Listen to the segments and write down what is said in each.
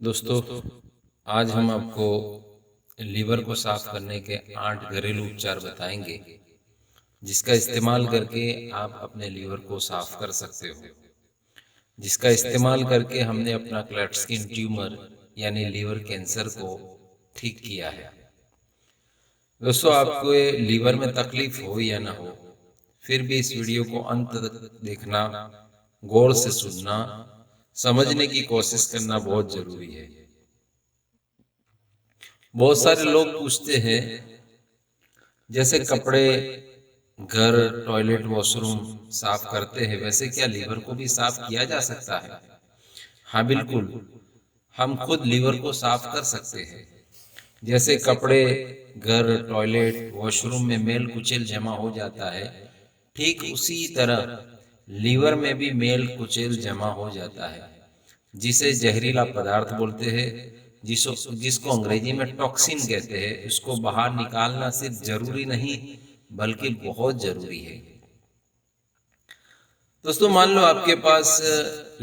दोस्तों, आज हम आपको लीवर को साफ करने के 8 घरेलू उपचार बताएंगे, जिसका इस्तेमाल करके आप अपने लीवर को साफ कर सकते हो। जिसका इस्तेमाल करके हमने अपना क्लैटस्किन ट्यूमर यानी लीवर कैंसर को ठीक किया है। दोस्तों, आपको लीवर में तकलीफ हो या ना हो, फिर भी इस वीडियो को अंत तक देखना, गौर से सुनना, समझने की कोशिश करना बहुत जरूरी है। बहुत सारे लोग पूछते हैं, जैसे कपड़े, घर, टॉयलेट, वॉशरूम साफ करते हैं, वैसे क्या लीवर को भी साफ किया जा सकता है? हाँ, बिल्कुल, हम खुद लीवर को साफ कर सकते हैं। जैसे कपड़े, घर, टॉयलेट, वॉशरूम में मेल कुचेल जमा हो जाता है, ठीक उसी तरह लीवर में भी मेल कुचेल जमा हो जाता है, जिसे जहरीला पदार्थ बोलते हैं, जिसको अंग्रेजी में टॉक्सिन कहते हैं। उसको बाहर निकालना सिर्फ जरूरी नहीं बल्कि बहुत जरूरी है। दोस्तों, मान लो आपके पास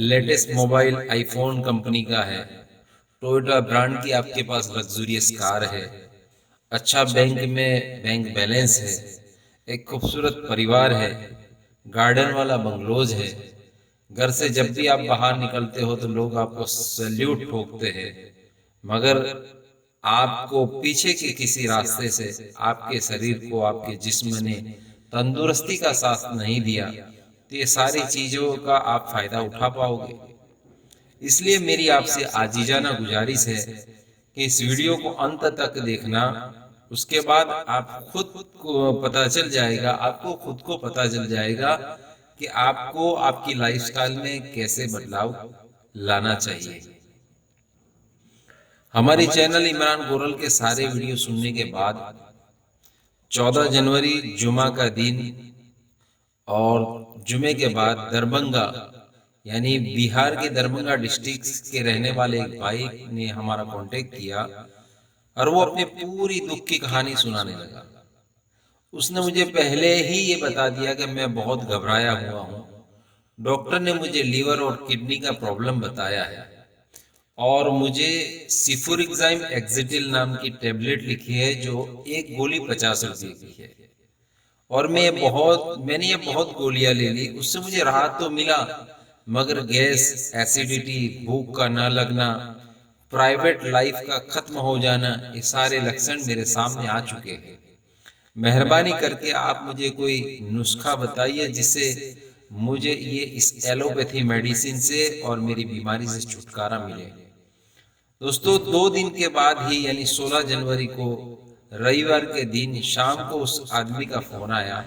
लेटेस्ट मोबाइल आईफोन कंपनी का है, टोयोटा ब्रांड की आपके पास लग्जूरियस कार है, अच्छा बैंक में बैंक बैलेंस है, एक खूबसूरत परिवार है, गार्डन वाला बंगलोज है। घर से जब भी आप बाहर निकलते हो तो लोग आपको सैल्यूट ठोकते हैं, मगर आपको पीछे के किसी रास्ते से आपके शरीर को, आपके जिस्म ने तंदुरुस्ती का साथ नहीं दिया, तो ये सारी चीजों का आप फायदा उठा पाओगे। इसलिए मेरी आपसे आजीजाना गुजारिश है कि इस वीडियो को अंत तक देखना। उसके बाद आप खुद को पता चल जाएगा, आपको खुद को पता चल जाएगा कि आपको आपकी लाइफस्टाइल में कैसे बदलाव लाना चाहिए। हमारी चैनल इमरान गोरल के सारे वीडियो सुनने के बाद 14 जनवरी जुमा का दिन और जुमे के बाद दरभंगा यानी बिहार के दरभंगा डिस्ट्रिक्ट के रहने वाले एक भाई ने हमारा कांटेक्ट किया और वो अपनी पूरी दुख की कहानी सुनाने लगा। उसने मुझे पहले ही ये बता दिया कि मैं बहुत घबराया हुआ हूँ। डॉक्टर ने मुझे लीवर और किडनी का प्रॉब्लम बताया है और मुझे सिफुरिक्साइम एक्जिटिल नाम की टेबलेट लिखी है, जो एक गोली 50 रुपये की है। और मैंने ये बहुत गोलियां ले ली, उससे मुझे राहत तो मिला, मगर गैस, एसिडिटी, भूख का ना लगना, प्राइवेट लाइफ का खत्म हो जाना, ये सारे लक्षण मेरे सामने आ चुके हैं। मेहरबानी करके आप मुझे कोई नुस्खा बताइए जिससे मुझे ये इस एलोपैथी मेडिसिन से और मेरी बीमारी से छुटकारा मिले। दोस्तों, 2 दिन के बाद ही यानी 16 जनवरी को रविवार के दिन शाम को उस आदमी का फोन आया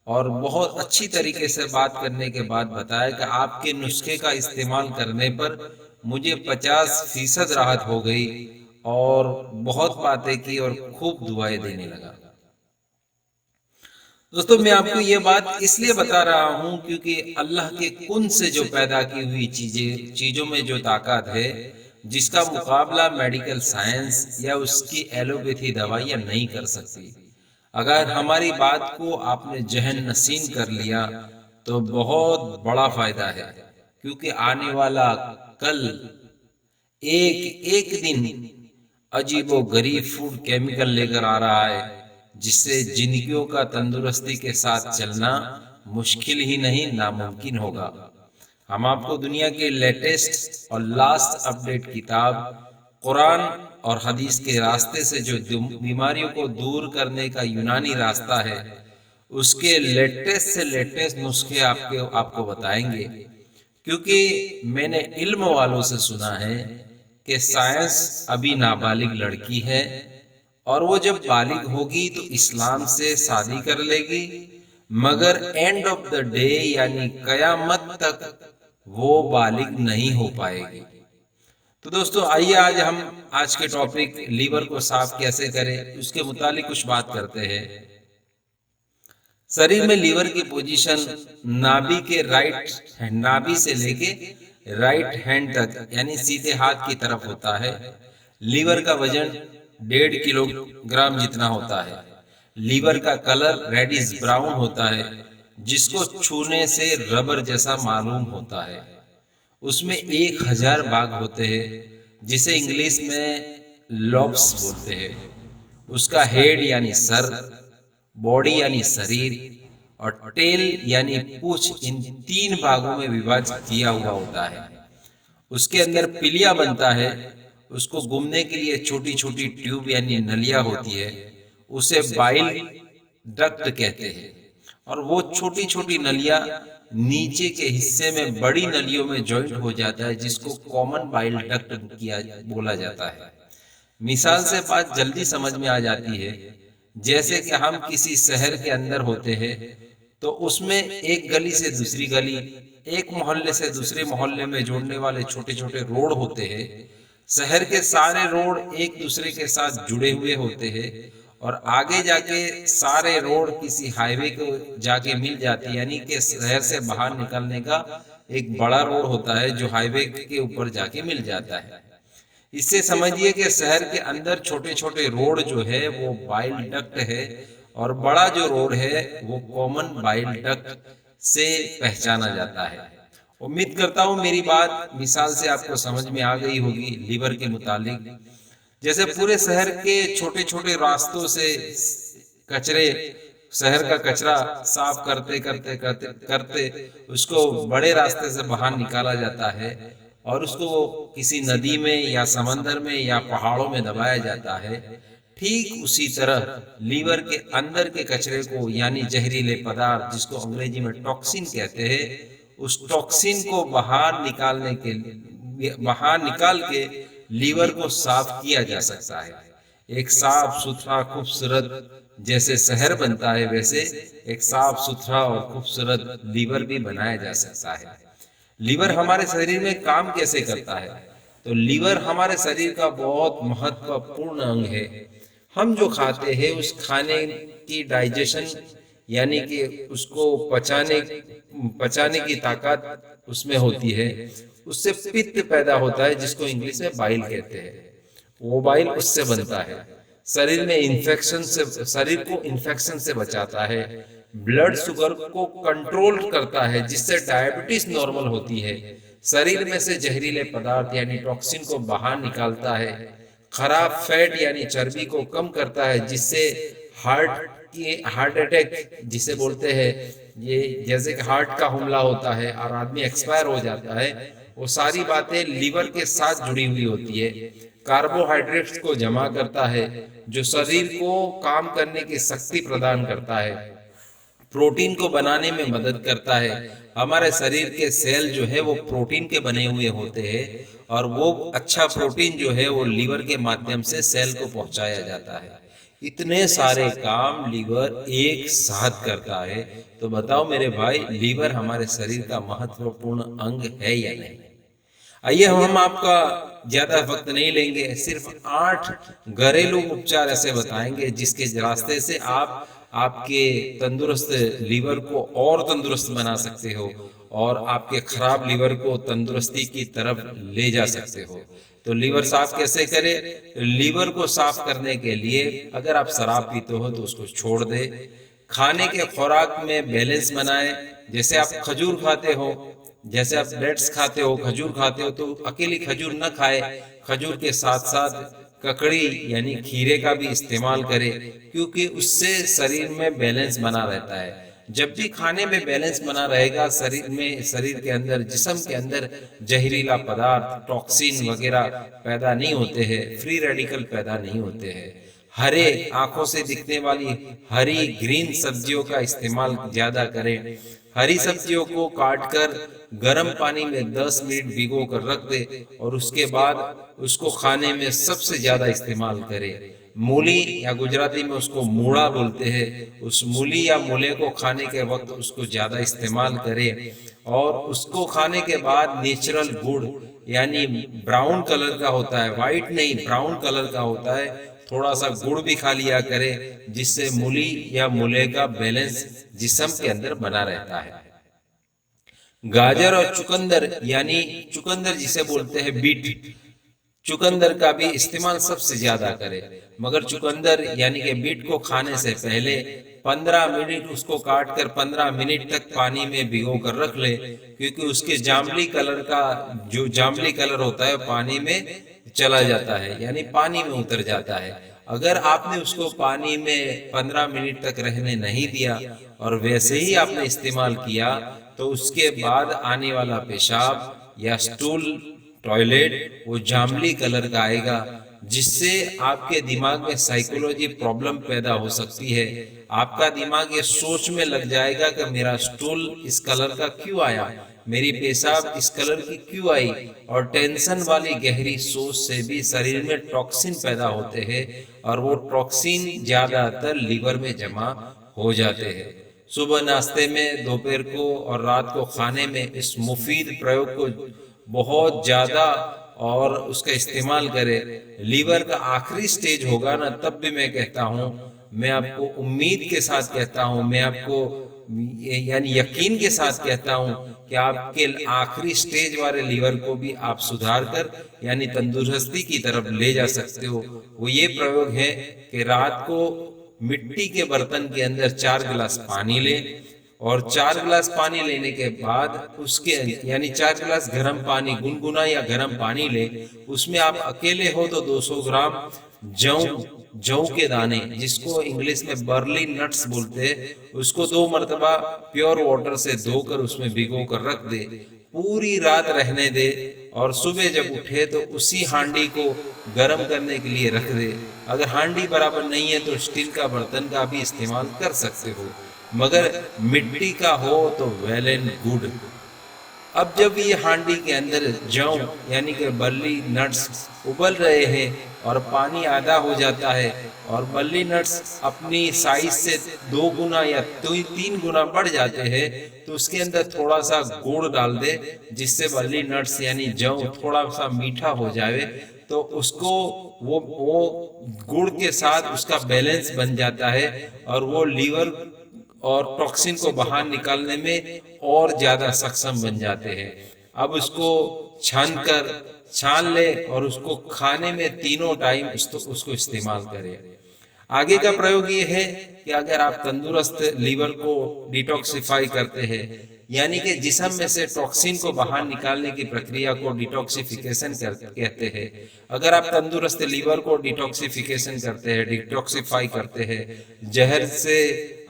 और बहुत अच्छी तरीके से बात करने के बाद बताया कि आपके नुस्खे का इस्तेमाल करने पर मुझे 50% राहत हो गई और बहुत बातें की और खूब दुआएं देने लगा। दोस्तों, मैं आपको ये बात इसलिए बता रहा हूँ क्योंकि अल्लाह के कुन से जो पैदा की हुई चीजों में जो ताकत है, जिसका मुकाबला मेडिकल साइंस या उसकी एलोपैथी दवाइयां नहीं कर सकती। अगर हमारी बात को आपने जहन नशीन कर लिया तो बहुत बड़ा फायदा है, क्योंकि आने वाला कल एक एक दिन अजीबो गरीब फूड केमिकल लेकर आ रहा है, जिससे जिंदगियों का तंदुरुस्ती के साथ चलना मुश्किल ही नहीं नामुमकिन होगा। हम आपको दुनिया के लेटेस्ट और लास्ट अपडेट किताब कुरान और हदीस के रास्ते से जो बीमारियों को दूर करने का यूनानी रास्ता है, उसके लेटेस्ट से लेटेस्ट नुस्खे आपको बताएंगे। क्योंकि मैंने इल्म वालों से सुना है कि साइंस अभी नाबालिग लड़की है और वो जब बालिग होगी तो इस्लाम से शादी कर लेगी, मगर एंड ऑफ द डे यानी कयामत तक वो बालिग नहीं हो पाएगी। तो दोस्तों, आइए आज के टॉपिक लीवर को साफ कैसे करें उसके मुतालिक कुछ बात करते हैं। शरीर में लीवर की पोजीशन नाभि के नाभि से लेके राइट हैंड तक यानी सीधे हाथ की तरफ होता है। लीवर का वजन 1.5 किलोग्राम जितना होता है। लीवर का कलर रेडिश ब्राउन होता है, जिसको छूने से रबर जैसा मालूम होता है। उसमें 1000 भाग होते हैं, जिसे इंग्लिश में लॉब्स बोलते हैं। उसका हेड यानी सर, बॉडी यानी शरीर और टेल यानी पूंछ इन 3 भागों में विभाजित किया हुआ होता है। उसके अंदर पिलिया बनता है। उसको घूमने के लिए छोटी छोटी ट्यूब यानी नलियां होती है, उसे बाइल डक्ट कहते हैं। और वो छोटी छोटी नलियां नीचे के हिस्से में बड़ी नलियों में जॉइंट हो जाता है, जिसको कॉमन बाइल डक्ट किया बोला जाता है। मिसाल से बात जल्दी समझ में आ जाती है। जैसे कि हम किसी शहर के अंदर होते हैं तो उसमें एक गली से दूसरी गली, एक मोहल्ले से दूसरे मोहल्ले में जोड़ने वाले छोटे छोटे रोड होते हैं। शहर के सारे रोड एक दूसरे के साथ जुड़े हुए होते हैं और आगे जाके सारे रोड किसी हाईवे को जाके मिल जाती है, यानी कि शहर से बाहर निकलने का एक बड़ा रोड होता है जो हाईवे के ऊपर जाके मिल जाता है। इससे समझिए कि शहर के अंदर छोटे छोटे रोड जो है वो बाइल डक्ट है और बड़ा जो रोड है वो कॉमन बाइल डक्ट से पहचाना जाता है। उम्मीद करता हूँ मेरी बात मिसाल से आपको समझ में आ गई होगी। लीवर के मुतालिक जैसे पूरे शहर के छोटे छोटे रास्तों से कचरे, शहर का कचरा साफ करते करते करते करते उसको बड़े रास्ते से बाहर निकाला जाता है और उसको किसी नदी में या समंदर में या पहाड़ों में दबाया जाता है। ठीक उसी तरह लीवर के अंदर के कचरे को यानी जहरीले पदार्थ, जिसको अंग्रेजी में टॉक्सिन कहते हैं, उस टॉक्सिन को बाहर निकाल के लीवर को साफ किया जा सकता है। एक साफ सुथरा खूबसूरत जैसे शहर बनता है, वैसे एक साफ सुथरा और खूबसूरत लीवर भी बनाया जा सकता है। लीवर हमारे शरीर में काम कैसे करता है? तो लीवर हमारे शरीर का बहुत महत्वपूर्ण अंग है। हम जो खाते हैं उस खाने की डाइजेशन यानी कि उसको पचाने की ताकत उसमें होती है। उससे पित्त पैदा होता है जिसको इंग्लिश में बाइल कहते हैं। वो बाइल उससे बनता है। शरीर को इन्फेक्शन से बचाता है। ब्लड शुगर को कंट्रोल करता है जिससे डायबिटीज नॉर्मल होती है। शरीर में से जहरीले पदार्थ यानी टॉक्सिन को बाहर निकालता है। खराब फैट यानी चर्बी को कम करता है जिससे हार्ट अटैक जिसे बोलते हैं, ये जैसे कि हार्ट का हमला होता है और आदमी एक्सपायर हो जाता है, वो सारी बातें लीवर के साथ जुड़ी हुई होती है। कार्बोहाइड्रेट्स को जमा करता है जो शरीर को काम करने की शक्ति प्रदान करता है। प्रोटीन को बनाने में मदद करता है। हमारे शरीर के सेल जो है वो प्रोटीन के बने हुए होते हैं और वो अच्छा प्रोटीन जो है वो लीवर के माध्यम से सेल को पहुंचाया जाता है। इतने सारे काम लीवर एक साथ करता है। तो बताओ मेरे भाई, लीवर हमारे शरीर का महत्वपूर्ण अंग है या नहीं? आइए हम आपका ज्यादा वक्त नहीं लेंगे, सिर्फ 8 घरेलू उपचार ऐसे बताएंगे जिसके रास्ते से आप आपके तंदुरुस्त लीवर को और तंदुरुस्त बना सकते हो और आपके खराब लीवर को तंदुरुस्ती की तरफ ले जा सकते हो। तो लीवर साफ कैसे करें? लीवर को साफ करने के लिए अगर आप शराब पीते हो तो उसको छोड़ दे। खाने के खुराक में बैलेंस बनाए। जैसे आप खजूर खाते हो, जैसे आप डेट्स खाते हो, खजूर खाते हो, तो अकेली खजूर न खाए, खजूर के साथ साथ ककड़ी यानी खीरे का भी इस्तेमाल करें, क्योंकि उससे शरीर में बैलेंस बना रहता है। जब भी खाने में बैलेंस बना रहेगा, शरीर के अंदर, जिस्म के अंदर जहरीला पदार्थ, टॉक्सिन वगैरह पैदा नहीं होते हैं, फ्री रेडिकल पैदा नहीं होते हैं। हरे आंखों से दिखने वाली हरी ग्रीन सब्जियों का इस्तेमाल ज्यादा करें। हरी सब्जियों को काटकर गर्म पानी में 10 मिनट भिगो कर रख दे और उसके बाद उसको खाने में सबसे ज्यादा इस्तेमाल करें। मूली या गुजराती में उसको मूड़ा बोलते हैं, उस मूली या मूले को खाने के वक्त उसको ज्यादा इस्तेमाल करें और उसको खाने के बाद नेचुरल गुड़ यानी ब्राउन कलर का होता है, व्हाइट नहीं ब्राउन कलर का होता है, थोड़ा सा गुड़ भी खा लिया करे, जिससे मूली या मूले का बैलेंस जिस्म के अंदर बना रहता है। गाजर और चुकंदर यानी चुकंदर जिसे बोलते हैं बीट, चुकंदर का भी इस्तेमाल सबसे ज्यादा करें। मगर चुकंदर यानी कि बीट को खाने से पहले 15 मिनट उसको काट कर 15 मिनट तक पानी में भिगो कर रख ले, क्योंकि उसके जांबली कलर का जो जांबली कलर होता है पानी में चला जाता है, यानी पानी में उतर जाता है। अगर आपने उसको पानी में 15 मिनट तक रहने नहीं दिया और वैसे ही आपने इस्तेमाल किया, तो उसके बाद आने वाला पेशाब या स्टूल, टॉयलेट वो जामली कलर का आएगा, जिससे आपके दिमाग में साइकोलॉजी प्रॉब्लम पैदा हो सकती है। आपका दिमाग ये सोच में लग जाएगा कि मेरा स्टूल इस कलर का क्यों आया, मेरी पेशाब इस कलर की क्यों आई, और टेंशन वाली गहरी सोच से भी शरीर में टॉक्सिन पैदा होते हैं और वो टॉक्सिन ज्यादातर लीवर में जमा हो जाते हैं। सुबह नाश्ते में, दोपहर को और रात को खाने में इस मुफीद प्रयोग को बहुत ज्यादा और उसका इस्तेमाल करें। लीवर का आखिरी स्टेज होगा ना, तब भी मैं कहता हूँ, मैं आपको उम्मीद के साथ कहता हूँ, मैं आपको यानी यकीन के साथ कहता हूँ कि आपके आखिरी स्टेज वाले लीवर को भी आप सुधार कर यानी तंदुरुस्ती की तरफ ले जा सकते हो। वो ये प्रयोग है कि रात को मिट्टी के बर्तन के अंदर 4 गिलास पानी ले, और 4 गिलास पानी लेने के बाद उसके यानी 4 गिलास गर्म पानी, गुनगुना या गर्म पानी ले, उसमें आप अकेले हो तो 200 ग्राम जौ के दाने, जिसको इंग्लिश में बर्ली नट्स बोलते हैं, उसको 2 मरतबा प्योर वाटर से धोकर उसमें भिगो कर रख दे, पूरी रात रहने दे, और सुबह जब उठे तो उसी हांडी को गर्म करने के लिए रख दे। अगर हांडी बराबर नहीं है तो स्टील का बर्तन का भी इस्तेमाल कर सकते हो, मगर मिट्टी का हो तो वेल एंड गुड। अब जब ये हांडी के अंदर जौ यानी कि बर्ली नट्स उबल रहे हैं और पानी आधा हो जाता है और बर्ली नट्स अपनी साइज से 2 गुना या 3 गुना बढ़ जाते हैं, तो उसके अंदर थोड़ा सा गुड़ डाल दे, जिससे बर्ली नट्स यानी जौ थोड़ा सा मीठा हो जाए, तो उसको वो गुड़ के साथ उसका बैलेंस बन जाता है और वो लीवर और टॉक्सिन को बाहर निकालने में और ज्यादा सक्षम बन जाते हैं। अब उसको छान ले और उसको खाने में तीनों टाइम उसको इस्तेमाल करें। आगे का प्रयोग ये है कि अगर आप तंदुरुस्त लीवर को डिटॉक्सिफाई करते हैं, यानी कि जिस्म में से टॉक्सिन को बाहर निकालने की प्रक्रिया को डिटॉक्सिफिकेशन कहते हैं। अगर आप तंदुरुस्त लीवर को डिटॉक्सिफिकेशन करते हैं, डिटॉक्सिफाई करते हैं, जहर से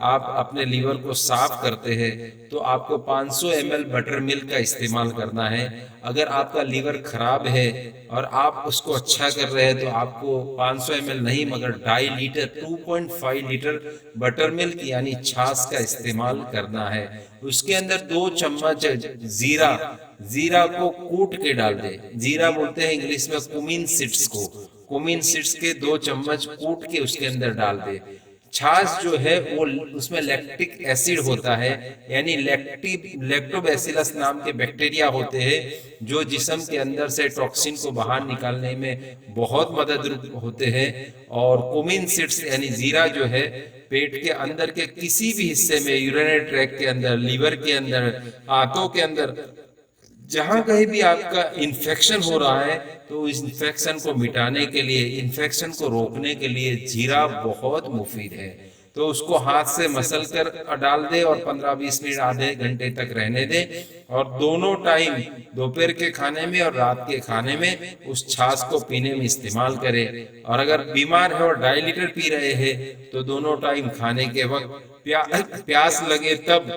आप अपने लीवर को साफ करते हैं, तो आपको 500 ml बटर मिल्क का इस्तेमाल करना है। अगर आपका लीवर खराब है और आप उसको अच्छा कर रहे हैं, तो आपको 500 ml नहीं मगर 2.5 लीटर 2.5 लीटर बटर मिल्क यानी छाछ का इस्तेमाल करना है। उसके अंदर 2 चम्मच जीरा को कूट के डाल दे। जीरा बोलते हैं इंग्लिश में कुमिन सीड्स को, कुमिन सीड्स के 2 चम्मच कूट के उसके अंदर डाल दे। छाछ जो है वो उसमें लैक्टिक एसिड होता है, यानी लैक्टोबैसिलस नाम के बैक्टीरिया होते हैं जो जिस्म के अंदर से टॉक्सिन को बाहर निकालने में बहुत मदद होते हैं। और कुमिन सीड्स यानी जीरा जो है पेट के अंदर के किसी भी हिस्से में, यूरिनरी ट्रैक्ट के अंदर, लीवर के अंदर, आंतों के अंदर, जहां कहीं भी आपका इन्फेक्शन हो रहा है, तो इस इन्फेक्शन को मिटाने के लिए, इन्फेक्शन को रोकने के लिए जीरा बहुत मुफीद है। तो उसको हाथ से मसल कर डाल दे और 15-20 मिनट, आधे घंटे तक रहने दे, और दोनों टाइम दोपहर के खाने में और रात के खाने में उस छाछ को पीने में इस्तेमाल करे। और अगर बीमार है और 2.5 लीटर पी रहे हैं, तो दोनों टाइम खाने के वक्त प्यास लगे तब,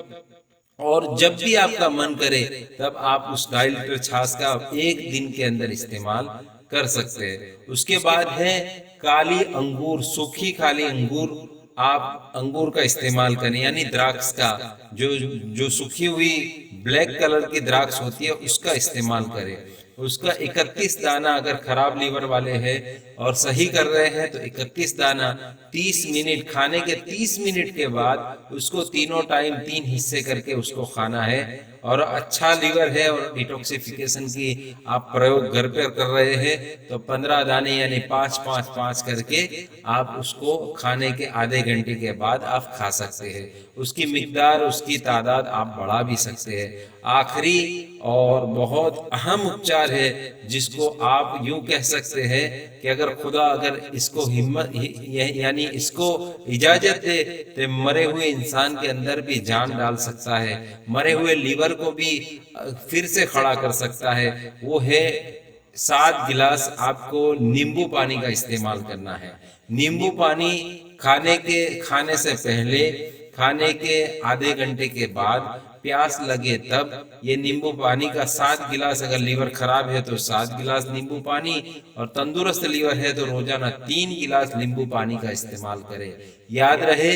और जब भी आपका मन करे तब आप उस 2.5 लीटर छाछ का 1 दिन के अंदर इस्तेमाल कर सकते हैं। उसके बाद है काली अंगूर, सूखी काली अंगूर, आप अंगूर का इस्तेमाल करें, यानी द्राक्ष का, जो सूखी हुई ब्लैक कलर की द्राक्ष होती है उसका इस्तेमाल करें। उसका 31 दाना, अगर खराब लीवर वाले हैं और सही कर रहे हैं तो 31 दाना 30 मिनट, खाने के 30 मिनट के बाद उसको तीनों टाइम 3 हिस्से करके उसको खाना है। और अच्छा लीवर है और डिटॉक्सिफिकेशन की आप प्रयोग घर पर कर रहे हैं, तो 15 दाने यानी 5-5-5 करके आप उसको खाने के आधे घंटे के बाद आप खा सकते हैं। उसकी मिकदार, उसकी तादाद आप बढ़ा भी सकते हैं। आखिरी और बहुत अहम उपचार है, जिसको आप यूं कह सकते हैं कि अगर खुदा अगर इसको हिम्मत यानी इसको इजाजत दे तो मरे हुए इंसान के अंदर भी जान डाल सकता है, मरे हुए लीवर को भी फिर से खड़ा कर सकता है। वो है 7 गिलास आपको नींबू पानी का इस्तेमाल करना है। नींबू पानी खाने से पहले, खाने के आधे घंटे के बाद, प्यास लगे तब ये नींबू पानी का 7 गिलास, अगर लीवर खराब है तो 7 गिलास नींबू पानी, और तंदुरुस्त लीवर है तो रोजाना 3 गिलास नींबू पानी का इस्तेमाल करें। याद रहे,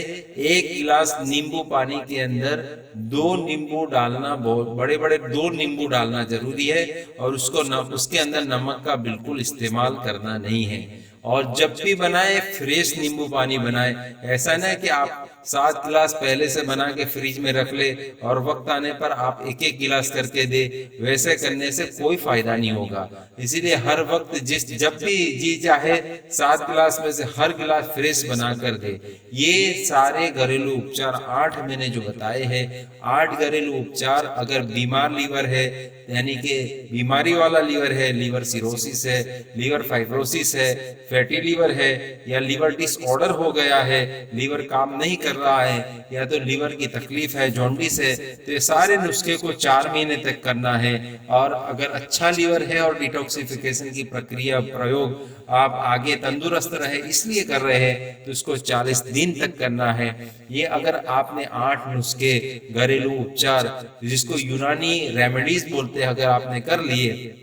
1 गिलास नींबू पानी के अंदर 2 नींबू डालना, बहुत बड़े बड़े 2 नींबू डालना जरूरी है, और उसके अंदर नमक का बिल्कुल इस्तेमाल करना नहीं है। और जब भी बनाए फ्रेश नींबू पानी बनाए, ऐसा ना कि आप 7 गिलास पहले से बना के फ्रिज में रख ले और वक्त आने पर आप एक एक गिलास करके दे। वैसे करने से कोई फायदा नहीं होगा। इसीलिए हर वक्त जब भी जी चाहे 7 गिलास में से हर गिलास फ्रेश बना कर दे। ये सारे घरेलू उपचार 8 मैंने जो बताए हैं, 8 घरेलू उपचार, अगर बीमार लीवर है, यानी कि बीमारी वाला लीवर है, लीवर सिरोसिस है, लीवर फाइब्रोसिस है, फैटी लीवर है, या लीवर डिसऑर्डर हो गया है, लीवर काम नहीं कर रहा है, या तो लीवर की तकलीफ है, जॉन्डिस है, तो ये सारे नुस्खे को 4 महीने तक करना है। और अगर अच्छा लीवर है और डिटॉक्सिफिकेशन की प्रक्रिया प्रयोग आप आगे तंदुरुस्त रहे इसलिए कर रहे हैं, तो इसको 40 दिन तक करना है। ये अगर आपने 8 नुस्खे घरेलू उपचार, जिसको यूनानी रेमेडीज बोलते हैं, अगर आपने कर लिए,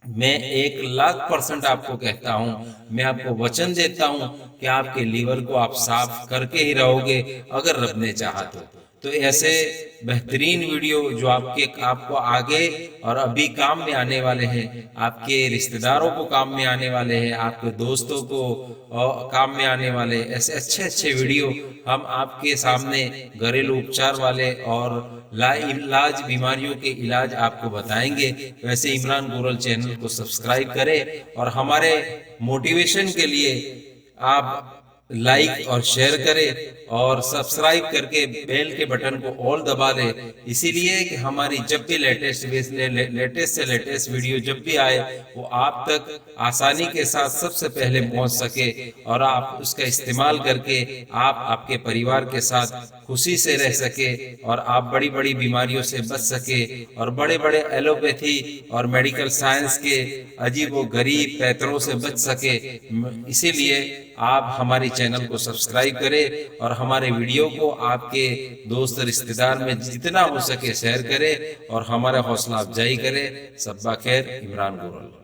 मैं 1,00,000% आपको कहता हूँ, मैं आपको वचन देता हूँ कि आपके लीवर को आप साफ करके ही रहोगे, अगर रब ने चाहा तो ऐसे बेहतरीन वीडियो जो आपको आगे और अभी काम में आने वाले हैं, आपके रिश्तेदारों को काम में आने वाले हैं, आपके दोस्तों को काम में आने वाले, ऐसे अच्छे अच्छे वीडियो हम आपके सामने घरेलू उपचार वाले और लाइलाज बीमारियों के इलाज आपको बताएंगे। वैसे इमरान गोरल चैनल को सब्सक्राइब करें और हमारे मोटिवेशन के लिए आप लाइक और शेयर करें, और सब्सक्राइब करके बेल के बटन को ऑल दबा दें, इसीलिए कि हमारी जब भी लेटेस्ट से लेटेस्ट वीडियो जब भी आए वो आप तक आसानी के साथ सबसे पहले पहुंच सके, और आप उसका इस्तेमाल करके आप आपके परिवार के साथ खुशी से रह सके, और आप बड़ी बड़ी बीमारियों से बच सके, और बड़े बड़े एलोपैथी और मेडिकल साइंस के अजीबो गरीब पैतरों से बच सके। इसीलिए आप हमारे चैनल को सब्सक्राइब करें और हमारे वीडियो को आपके दोस्त रिश्तेदार में जितना हो सके शेयर करें और हमारा हौसला अफजाई करें। सब्बा खैर, इमरान गोरल।